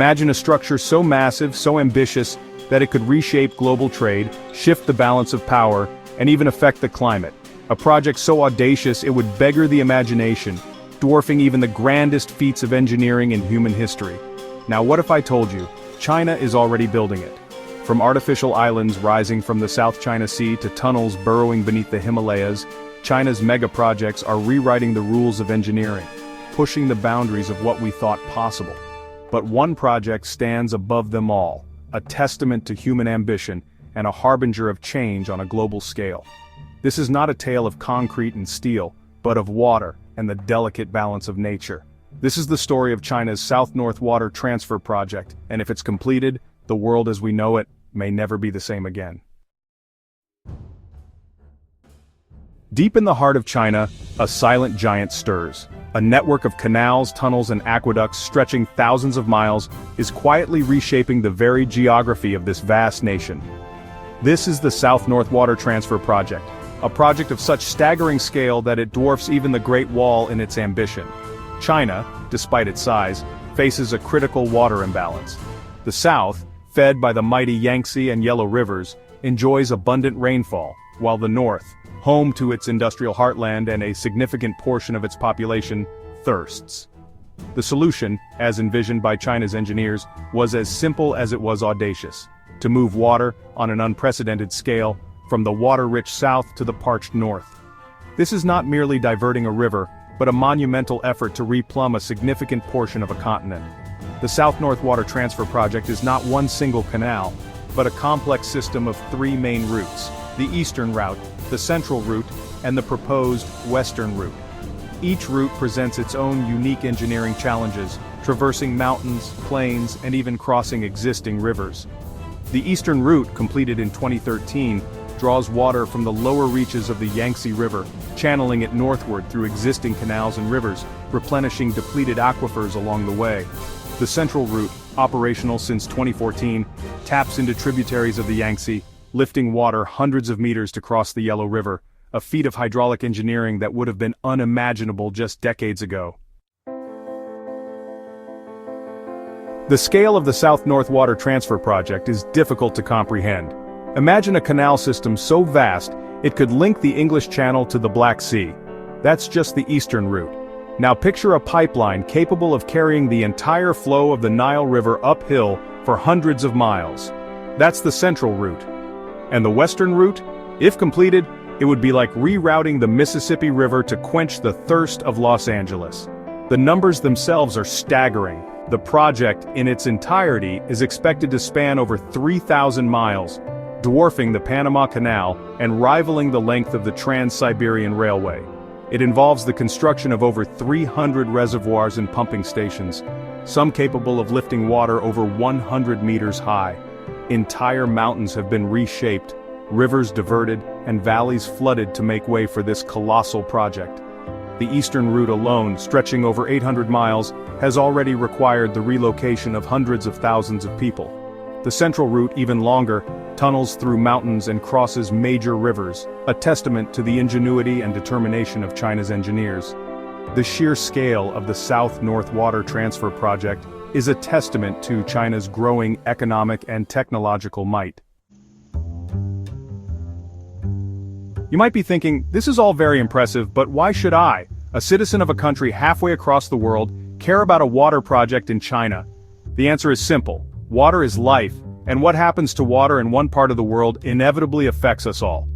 Imagine a structure so massive, so ambitious, that it could reshape global trade, shift the balance of power, and even affect the climate. A project so audacious it would beggar the imagination, dwarfing even the grandest feats of engineering in human history. Now what if I told you, China is already building it? From artificial islands rising from the South China Sea to tunnels burrowing beneath the Himalayas, China's megaprojects are rewriting the rules of engineering, pushing the boundaries of what we thought possible. But one project stands above them all, a testament to human ambition and a harbinger of change on a global scale. This is not a tale of concrete and steel, but of water and the delicate balance of nature. This is the story of China's South-North Water Transfer Project, and if it's completed, the world as we know it may never be the same again. Deep in the heart of China, a silent giant stirs. A network of canals, tunnels, and aqueducts stretching thousands of miles is quietly reshaping the very geography of this vast nation. This is the South-North Water Transfer Project, a project of such staggering scale that it dwarfs even the Great Wall in its ambition. China, despite its size, faces a critical water imbalance. The south, fed by the mighty Yangtze and Yellow rivers, enjoys abundant rainfall, while the north, home to its industrial heartland and a significant portion of its population, thirsts. The solution, as envisioned by China's engineers, was as simple as it was audacious: to move water, on an unprecedented scale, from the water-rich south to the parched north. This is not merely diverting a river, but a monumental effort to replumb a significant portion of a continent. The South-North Water Transfer Project is not one single canal, but a complex system of three main routes: the eastern route, the central route, and the proposed western route. Each route presents its own unique engineering challenges, traversing mountains, plains, and even crossing existing rivers. The eastern route, completed in 2013, draws water from the lower reaches of the Yangtze River, channeling it northward through existing canals and rivers, replenishing depleted aquifers along the way. The central route, operational since 2014, taps into tributaries of the Yangtze, lifting water hundreds of meters to cross the Yellow River, a feat of hydraulic engineering that would have been unimaginable just decades ago. The scale of the South-North Water Transfer Project is difficult to comprehend. Imagine a canal system so vast, it could link the English Channel to the Black Sea. That's just the eastern route. Now picture a pipeline capable of carrying the entire flow of the Nile River uphill for hundreds of miles. That's the central route. And the western route? If completed, it would be like rerouting the Mississippi River to quench the thirst of Los Angeles. The numbers themselves are staggering. The project, in its entirety, is expected to span over 3,000 miles, dwarfing the Panama Canal and rivaling the length of the Trans-Siberian Railway. It involves the construction of over 300 reservoirs and pumping stations, some capable of lifting water over 100 meters high. Entire mountains have been reshaped, rivers diverted, and valleys flooded to make way for this colossal project. The eastern route alone, stretching over 800 miles, has already required the relocation of hundreds of thousands of people. The central route, even longer, tunnels through mountains and crosses major rivers, a testament to the ingenuity and determination of China's engineers. The sheer scale of the South-North Water Transfer Project is a testament to China's growing economic and technological might. You might be thinking, this is all very impressive, but why should I, a citizen of a country halfway across the world, care about a water project in China? The answer is simple. Water is life, and what happens to water in one part of the world inevitably affects us all.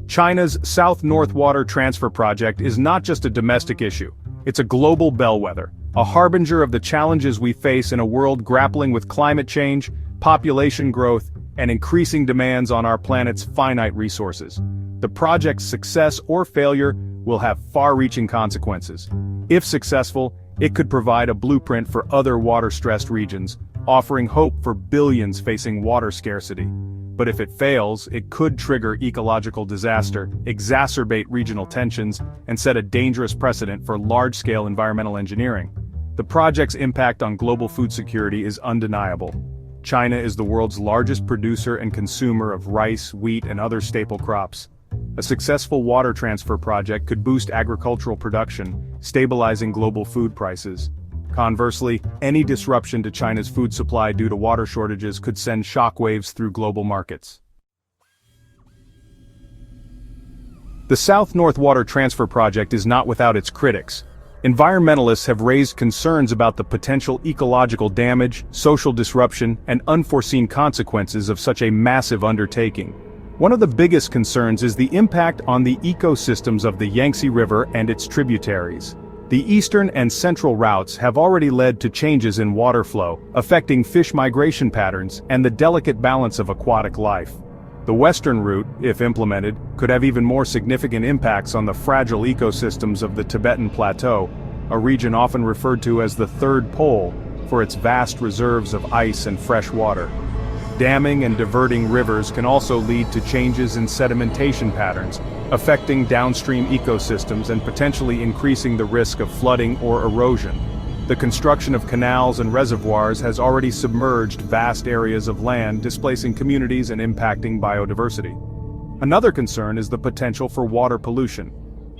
China's South-North Water Transfer Project is not just a domestic issue, it's a global bellwether, a harbinger of the challenges we face in a world grappling with climate change, population growth, and increasing demands on our planet's finite resources. The project's success or failure will have far-reaching consequences. If successful, it could provide a blueprint for other water-stressed regions, offering hope for billions facing water scarcity. But if it fails, it could trigger ecological disaster, exacerbate regional tensions, and set a dangerous precedent for large-scale environmental engineering. The project's impact on global food security is undeniable. China is the world's largest producer and consumer of rice, wheat, and other staple crops. A successful water transfer project could boost agricultural production, stabilizing global food prices. Conversely, any disruption to China's food supply due to water shortages could send shockwaves through global markets. The South-North Water Transfer Project is not without its critics. Environmentalists have raised concerns about the potential ecological damage, social disruption, and unforeseen consequences of such a massive undertaking. One of the biggest concerns is the impact on the ecosystems of the Yangtze River and its tributaries. The eastern and central routes have already led to changes in water flow, affecting fish migration patterns and the delicate balance of aquatic life. The western route, if implemented, could have even more significant impacts on the fragile ecosystems of the Tibetan Plateau, a region often referred to as the Third Pole, for its vast reserves of ice and fresh water. Damming and diverting rivers can also lead to changes in sedimentation patterns, affecting downstream ecosystems and potentially increasing the risk of flooding or erosion. The construction of canals and reservoirs has already submerged vast areas of land, displacing communities and impacting biodiversity. Another concern is the potential for water pollution.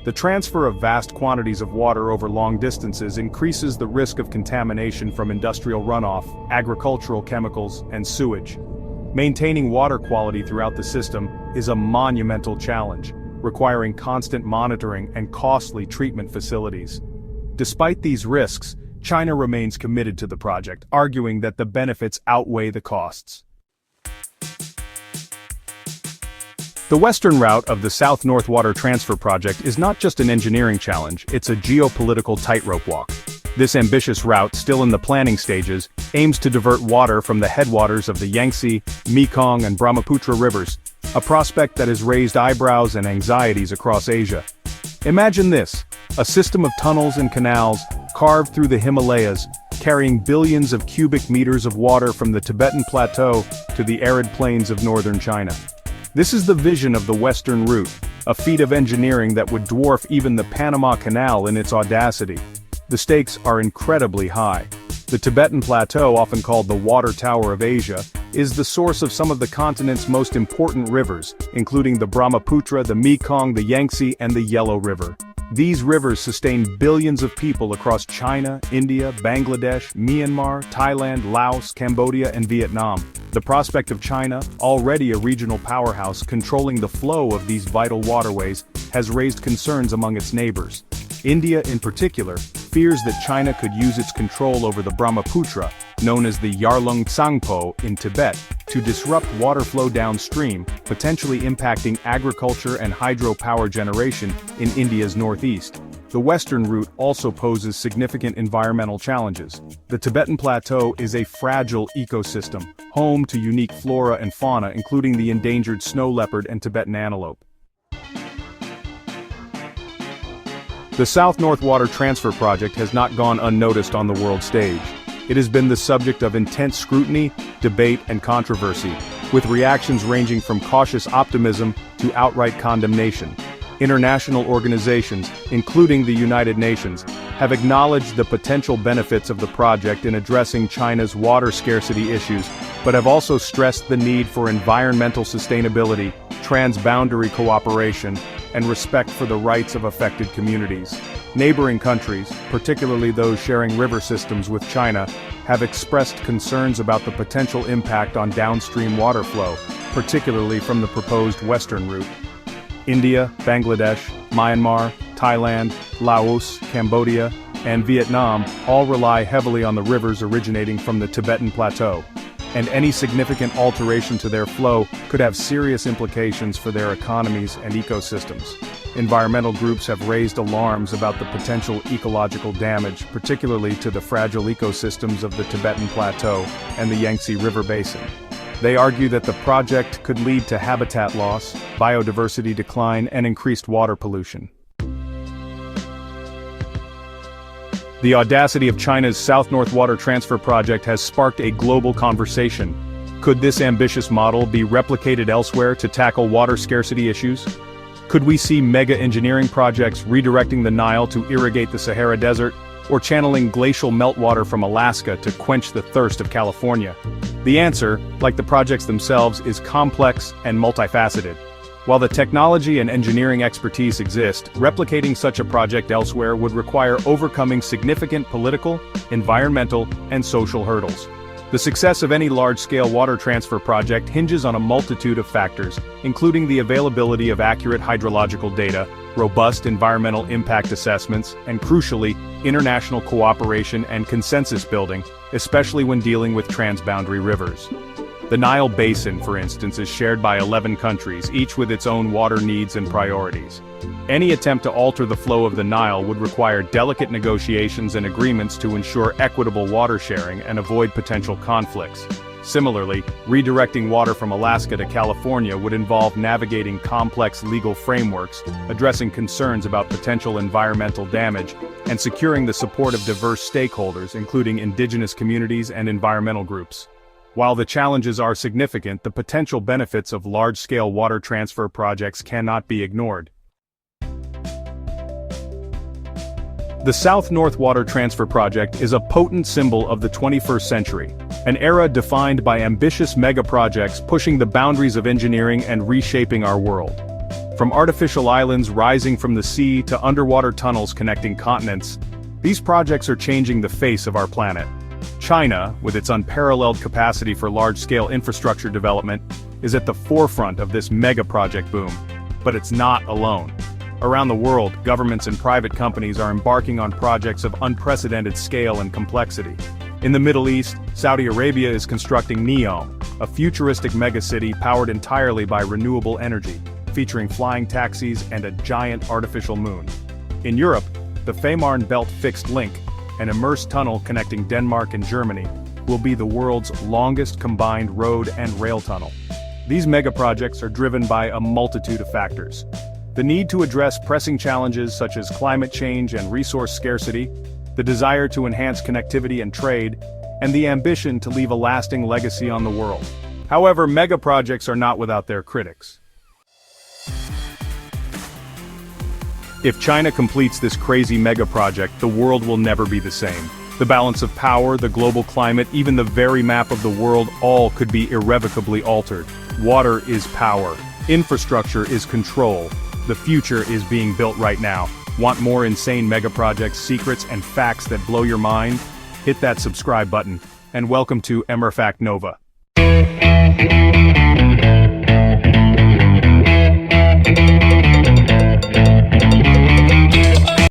The transfer of vast quantities of water over long distances increases the risk of contamination from industrial runoff, agricultural chemicals, and sewage. Maintaining water quality throughout the system is a monumental challenge, requiring constant monitoring and costly treatment facilities. Despite these risks, China remains committed to the project, arguing that the benefits outweigh the costs. The western route of the South-North Water Transfer Project is not just an engineering challenge, it's a geopolitical tightrope walk. This ambitious route, still in the planning stages, aims to divert water from the headwaters of the Yangtze, Mekong, and Brahmaputra rivers, a prospect that has raised eyebrows and anxieties across Asia. Imagine this: a system of tunnels and canals, carved through the Himalayas, carrying billions of cubic meters of water from the Tibetan Plateau to the arid plains of northern China. This is the vision of the Western Route, a feat of engineering that would dwarf even the Panama Canal in its audacity. The stakes are incredibly high. The Tibetan Plateau, often called the Water Tower of Asia, is the source of some of the continent's most important rivers, including the Brahmaputra, the Mekong, the Yangtze, and the Yellow River. These rivers sustain billions of people across China, India, Bangladesh, Myanmar, Thailand, Laos, Cambodia, and Vietnam. The prospect of China, already a regional powerhouse controlling the flow of these vital waterways, has raised concerns among its neighbors. India, in particular, fears that China could use its control over the Brahmaputra, known as the Yarlung Tsangpo in Tibet, to disrupt water flow downstream, potentially impacting agriculture and hydropower generation in India's northeast. The western route also poses significant environmental challenges. The Tibetan Plateau is a fragile ecosystem, home to unique flora and fauna including the endangered snow leopard and Tibetan antelope. The South-North Water Transfer Project has not gone unnoticed on the world stage. It has been the subject of intense scrutiny, debate, and controversy, with reactions ranging from cautious optimism to outright condemnation. International organizations, including the United Nations, have acknowledged the potential benefits of the project in addressing China's water scarcity issues, but have also stressed the need for environmental sustainability, transboundary cooperation, and respect for the rights of affected communities. Neighboring countries, particularly those sharing river systems with China, have expressed concerns about the potential impact on downstream water flow, particularly from the proposed western route. India, Bangladesh, Myanmar, Thailand, Laos, Cambodia, and Vietnam all rely heavily on the rivers originating from the Tibetan Plateau, and any significant alteration to their flow could have serious implications for their economies and ecosystems. Environmental groups have raised alarms about the potential ecological damage, particularly to the fragile ecosystems of the Tibetan Plateau and the Yangtze River Basin. They argue that the project could lead to habitat loss, biodiversity decline, and increased water pollution. The audacity of China's South-North Water Transfer Project has sparked a global conversation. Could this ambitious model be replicated elsewhere to tackle water scarcity issues? Could we see mega-engineering projects redirecting the Nile to irrigate the Sahara Desert, or channeling glacial meltwater from Alaska to quench the thirst of California? The answer, like the projects themselves, is complex and multifaceted. While the technology and engineering expertise exist, replicating such a project elsewhere would require overcoming significant political, environmental, and social hurdles. The success of any large-scale water transfer project hinges on a multitude of factors, including the availability of accurate hydrological data, robust environmental impact assessments, and crucially, international cooperation and consensus building, especially when dealing with transboundary rivers. The Nile Basin, for instance, is shared by 11 countries, each with its own water needs and priorities. Any attempt to alter the flow of the Nile would require delicate negotiations and agreements to ensure equitable water sharing and avoid potential conflicts. Similarly, redirecting water from Alaska to California would involve navigating complex legal frameworks, addressing concerns about potential environmental damage, and securing the support of diverse stakeholders, including indigenous communities and environmental groups. While the challenges are significant, the potential benefits of large-scale water transfer projects cannot be ignored. The South-North Water Transfer Project is a potent symbol of the 21st century, an era defined by ambitious megaprojects pushing the boundaries of engineering and reshaping our world. From artificial islands rising from the sea to underwater tunnels connecting continents, these projects are changing the face of our planet. China, with its unparalleled capacity for large-scale infrastructure development, is at the forefront of this mega-project boom. But it's not alone. Around the world, governments and private companies are embarking on projects of unprecedented scale and complexity. In the Middle East, Saudi Arabia is constructing NEOM, a futuristic megacity powered entirely by renewable energy, featuring flying taxis and a giant artificial moon. In Europe, the Fehmarn Belt Fixed Link, an immersed tunnel connecting Denmark and Germany, will be the world's longest combined road and rail tunnel. These megaprojects are driven by a multitude of factors. The need to address pressing challenges such as climate change and resource scarcity, the desire to enhance connectivity and trade, and the ambition to leave a lasting legacy on the world. However, megaprojects are not without their critics. If China completes this crazy megaproject, the world will never be the same. The balance of power, the global climate, even the very map of the world, all could be irrevocably altered. Water is power. Infrastructure is control. The future is being built right now. Want more insane megaprojects, secrets, and facts that blow your mind? Hit that subscribe button. And welcome to Mrfactnova.